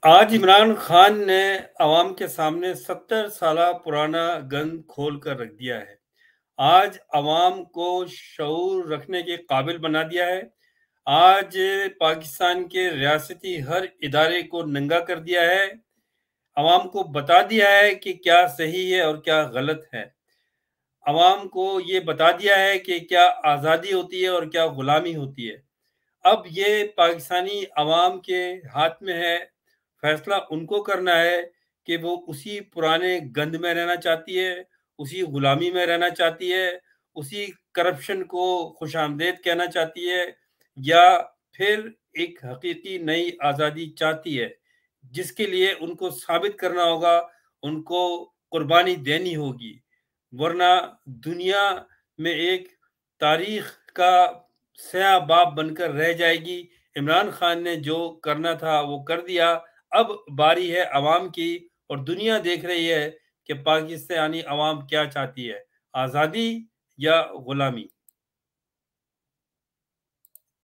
آج عمران خان نے عوام کے سامنے 70 سالہ پرانا گند کھول کر رکھ دیا ہے۔ آج عوام کو شعور رکھنے کے قابل بنا دیا ہے۔ آج پاکستان کے ریاستی ہر ادارے کو ننگا کر دیا ہے۔ عوام کو بتا دیا ہے کہ کیا صحیح ہے اور کیا غلط ہے۔ عوام کو یہ بتا دیا ہے کہ کیا آزادی ہوتی ہے اور کیا غلامی ہوتی ہے۔ اب یہ پاکستانی عوام کے ہاتھ میں ہے، فیصلہ ان کو کرنا ہے کہ وہ اسی پرانے گند میں رہنا چاہتی ہے، اسی غلامی میں رہنا چاہتی ہے، اسی کرپشن کو خوش آمدید کہنا چاہتی ہے، یا پھر ایک حقیقی نئی آزادی چاہتی ہے، جس کے لیے ان کو ثابت کرنا ہوگا، ان کو قربانی دینی ہوگی، ورنہ دنیا میں ایک تاریخ کا سیاہ باب بن کر رہ جائے گی۔ عمران خان نے جو کرنا تھا وہ کر دیا، اب باری ہے عوام کی، اور دنیا دیکھ رہی ہے کہ پاکستانی عوام کیا چاہتی ہے، آزادی یا غلامی۔